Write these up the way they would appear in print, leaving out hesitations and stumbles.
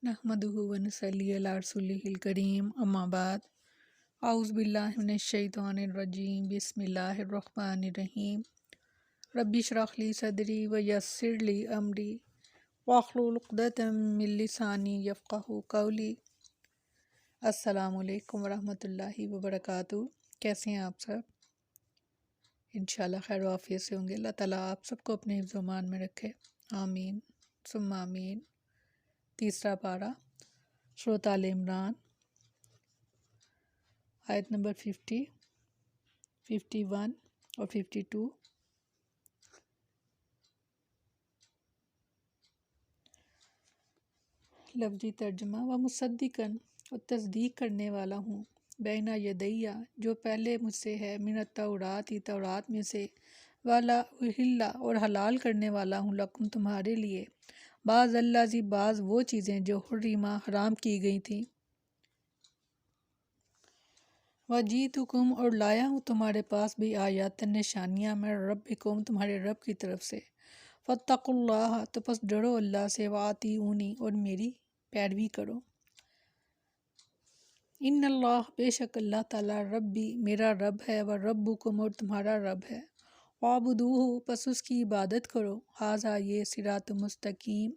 नहमदुहु व नसल्ली अला रसूलिहिल करीम अम्मा बाद औज़ु बिल्लाहि मिनश शैतानिर रजीम बिस्मिल्लाहिर रहमानिर रहीम रब्बि इश्रह ली सदरी व यस्सिर ली अमरी वाहलुल उक़दतम मिन लिसानी यफ़क़हू क़ौली। अस्सलामु अलैकुम व रहमतुल्लाहि व बरकातुहू। कैसे हैं आप सब? इंशाअल्लाह खैर वाफ़ियत से होंगे। अल्लाह ताला आप सबको अपने हिफ्ज़ व अमान में रखे, आमीन सुम्मा आमीन। तीसरा पारा सूरत आल इमरान आयत नंबर 50, 51 और 52। लफ्ज़ी तर्जुमा व मुसद्दिक़न, और तस्दीक करने वाला हूँ, बैना यदैया, जो पहले मुझसे है, मिनत तौरात, तौरात में से, वाला उहिल्ला, और हलाल करने वाला हूँ, लकुम तुम्हारे लिए, बाज़ अल्लाज़ी, बाज़ वो चीज़ें जो हुर्रिमा हराम की गई थी। वजीतुकुम, और लाया हूँ तुम्हारे पास भी आयात निशानियाँ, मैं रब्बिकुम, तुम्हारे रब की तरफ से। फत्तकुल्लाह, तो बस डरो अल्लाह से, वातीऊनी, और मेरी पैरवी करो। इन्नल्लाह, बेशक अल्लाह ताला, रब्बी, मेरा रब है, व रब्बुकुम, और तुम्हारा रब है। वाबुदूहु, बस उसकी इबादत करो। हाज़ा, ये सिरात मुस्तकीम,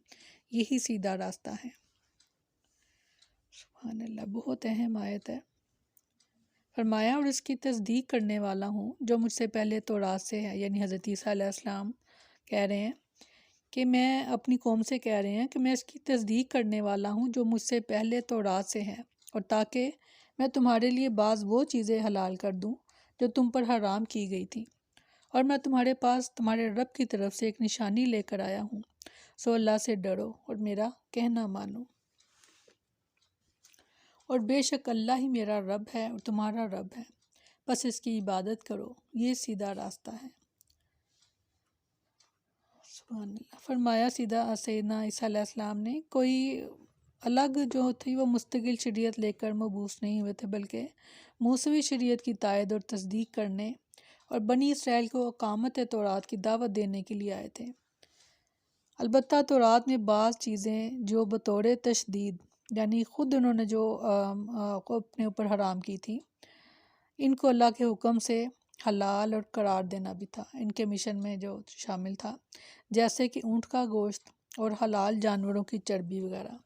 यही सीधा रास्ता है। सुभान अल्लाह, बहुत अहम आयत है। फरमाया, और इसकी तस्दीक करने वाला हूँ जो मुझसे पहले तौरात से है, यानी हज़रत ईसा अलैहिस्सलाम कह रहे हैं कि मैं अपनी कौम से कह रहे हैं कि मैं इसकी तस्दीक करने वाला हूँ जो मुझसे पहले तौरात से है, और ताकि मैं तुम्हारे लिए बाज़ वो चीज़ें हलाल कर दूँ जो तुम पर हराम की गई थी, और मैं तुम्हारे पास तुम्हारे रब की तरफ से एक निशानी लेकर आया हूँ। सो अल्लाह से डरो और मेरा कहना मानो, और बेशक अल्लाह ही मेरा रब है और तुम्हारा रब है, बस इसकी इबादत करो, ये सीधा रास्ता है। सुभान अल्लाह। फरमाया, सीधा सैयदना ईसा अलैहिस्सलाम ने कोई अलग जो थी वो मुस्तकिल शरीयत लेकर मबूस नहीं हुए थे, बल्कि मूसवी शरीयत की तायद और तस्दीक करने और बनी इसराइल को अकामत तौरात की दावत देने के लिए आए थे। अलबत्ता तौरात में बाज़ चीज़ें जो बतौर तशदीद, यानी ख़ुद उन्होंने जो अपने ऊपर हराम की थी, इनको अल्लाह के हुक्म से हलाल और करार देना भी था, इनके मिशन में जो शामिल था, जैसे कि ऊँट का गोश्त और हलाल जानवरों की चर्बी वगैरह,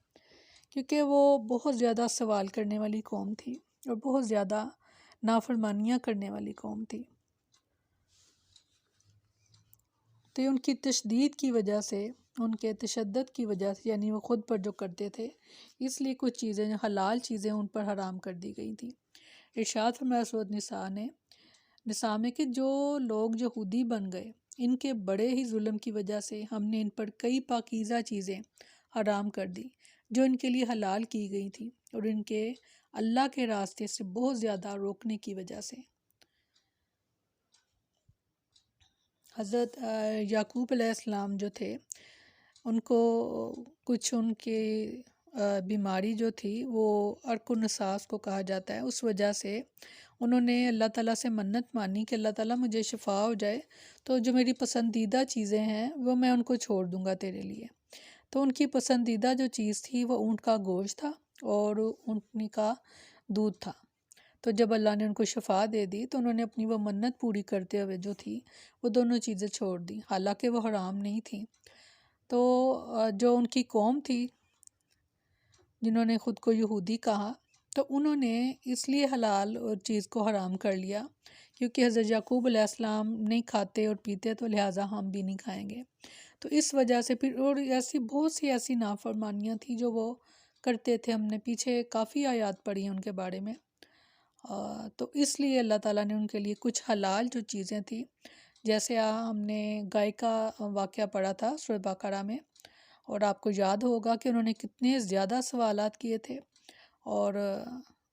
क्योंकि वो बहुत ज़्यादा सवाल करने वाली कौम थी और बहुत ज़्यादा नाफरमानियाँ करने वाली कौम थी। तो उनकी तशदीद की वजह से, उनके तशद्दुद की वजह से, यानी वो ख़ुद पर जो करते थे, इसलिए कुछ चीज़ें हलाल चीज़ें उन पर हराम कर दी गई थी। इरशाद फरमाया सूरत निसा में कि जो लोग यहूदी बन गए, इनके बड़े ही जुल्म की वजह से हमने इन पर कई पाकीज़ा चीज़ें हराम कर दी जो इनके लिए हलाल की गई थी, और इनके अल्लाह के रास्ते से बहुत ज़्यादा रोकने की वजह से। हज़रत याकूब अलैहिस्सलाम जो थे, उनको कुछ उनके बीमारी जो थी वो अर्कुनसास को कहा जाता है, उस वजह से उन्होंने अल्लाह ताला से मन्नत मानी कि अल्लाह ताला मुझे शिफ़ा हो जाए तो जो मेरी पसंदीदा चीज़ें हैं वो मैं उनको छोड़ दूँगा तेरे लिए। तो उनकी पसंदीदा जो चीज़ थी वो ऊँट का गोश्त था और ऊँटनी का दूध था। तो जब अल्लाह ने उनको शफ़ा दे दी तो उन्होंने अपनी वो मन्नत पूरी करते हुए जो थी वो दोनों चीज़ें छोड़ दी, हालांकि वो हराम नहीं थी। तो जो उनकी कौम थी जिन्होंने ख़ुद को यहूदी कहा, तो उन्होंने इसलिए हलाल और चीज़ को हराम कर लिया क्योंकि हज़रत याकूब अलैहिस्सलाम नहीं खाते और पीते, तो लिहाजा हम भी नहीं खाएंगे। तो इस वजह से फिर और ऐसी बहुत सी ऐसी नाफरमानियाँ थी जो वो करते थे। हमने पीछे काफ़ी आयत पढ़ी हैं उनके बारे में। तो इसलिए अल्लाह ताला ने उनके लिए कुछ हलाल जो चीज़ें थी, जैसे हमने गाय का वाक़या पढ़ा था सूरह बकरा में, और आपको याद होगा कि उन्होंने कितने ज़्यादा सवालात किए थे और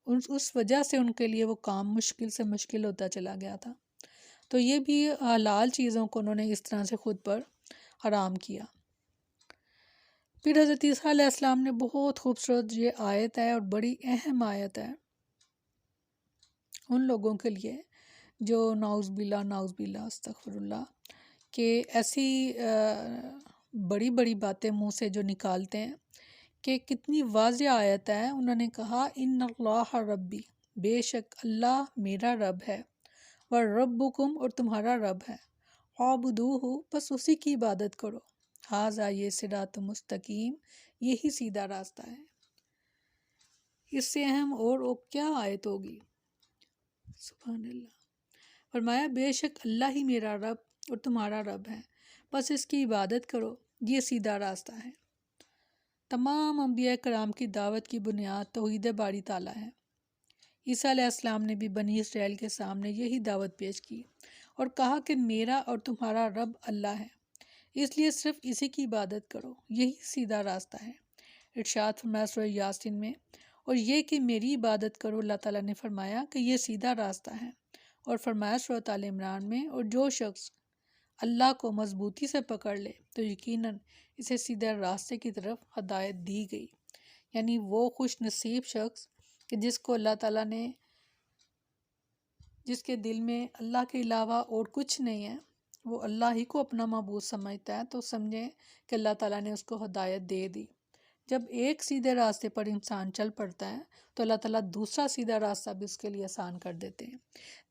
उस वजह से उनके लिए वो काम मुश्किल से मुश्किल होता चला गया था। तो ये भी हलाल चीज़ों को उन्होंने इस तरह से ख़ुद पर हराम किया। फिर हज़रत ईसा अलैहिस्सलाम ने बहुत खूबसूरत ये आयत है और बड़ी अहम आयत है उन लोगों के लिए जो नाउज़ बिल्ला अस्तग़फिरुल्लाह कि ऐसी बड़ी बड़ी बातें मुंह से जो निकालते हैं کہ کتنی واضح آیت ہے. انہوں نے کہا ان اللہ ربی، بے شک اللہ میرا رب ہے، وربکم اور تمہارا رب ہے، فاعبدوہ بس اسی کی عبادت کرو، ھذا یہ صراط مستقیم یہی سیدھا راستہ ہے. اس سے اہم اور کیا آیت ہوگی. سبحان اللہ. فرمایا بے شک اللہ ہی میرا رب اور تمہارا رب ہے، بس اس کی عبادت کرو، یہ سیدھا راستہ ہے. تمام انبیاء کرام کی دعوت کی بنیاد توحید باری تعالیٰ ہے. عیسیٰ علیہ السلام نے بھی بنی اسرائیل کے سامنے یہی دعوت پیش کی اور کہا کہ میرا اور تمہارا رب اللہ ہے، اس لیے صرف اسی کی عبادت کرو، یہی سیدھا راستہ ہے. ارشاد فرمایا سورہ یاسین میں، اور یہ کہ میری عبادت کرو، اللہ تعالیٰ نے فرمایا کہ یہ سیدھا راستہ ہے. اور فرمایا سورۃ آل عمران میں، اور جو شخص اللہ کو مضبوطی سے پکڑ لے تو یقیناً اسے سیدھے راستے کی طرف ہدایت دی گئی. یعنی وہ خوش نصیب شخص کہ جس کو اللہ تعالیٰ نے، جس کے دل میں اللہ کے علاوہ اور کچھ نہیں ہے، وہ اللہ ہی کو اپنا معبود سمجھتا ہے، تو سمجھیں کہ اللہ تعالیٰ نے اس کو ہدایت دے دی. جب ایک سیدھے راستے پر انسان چل پڑتا ہے تو اللہ تعالیٰ دوسرا سیدھا راستہ بھی اس کے لیے آسان کر دیتے ہیں.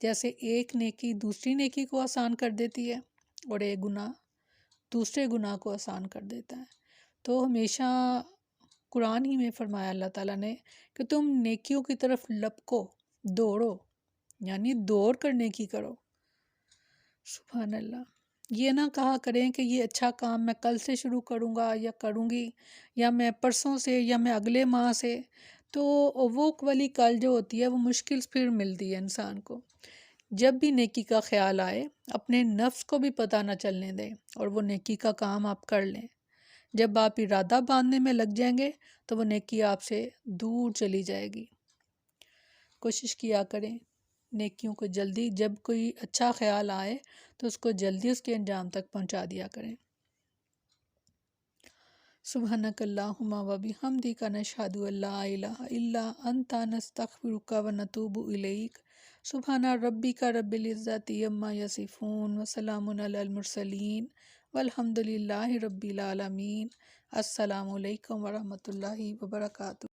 جیسے ایک نیکی دوسری نیکی کو آسان کر دیتی ہے اور ایک گناہ دوسرے گناہ کو آسان کر دیتا ہے. تو ہمیشہ قرآن ہی میں فرمایا اللہ تعالیٰ نے کہ تم نیکیوں کی طرف لپکو، دوڑو، یعنی دوڑ کر نیکی کرو. سبحان اللہ. یہ نہ کہا کریں کہ یہ اچھا کام میں کل سے شروع کروں گا یا کروں گی، یا میں پرسوں سے، یا میں اگلے ماہ سے. تو وہ والی کل جو ہوتی ہے وہ مشکل پھر ملتی ہے انسان کو. جب بھی نیکی کا خیال آئے اپنے نفس کو بھی پتہ نہ چلنے دیں اور وہ نیکی کا کام آپ کر لیں. جب آپ ارادہ باندھنے میں لگ جائیں گے تو وہ نیکی آپ سے دور چلی جائے گی. کوشش کیا کریں نیکیوں کو جلدی، جب کوئی اچھا خیال آئے تو اس کو جلدی اس کے انجام تک پہنچا دیا کریں. سبحانک اللہم و بحمدک نشہد ان لا الہ الا انت نستغفرک و نتوب الیک. سبحان ربک رب العزت عما یصفون وسلام علی المرسلین والحمد للہ رب العالمین. السلام علیکم ورحمۃ اللہ وبرکاتہ.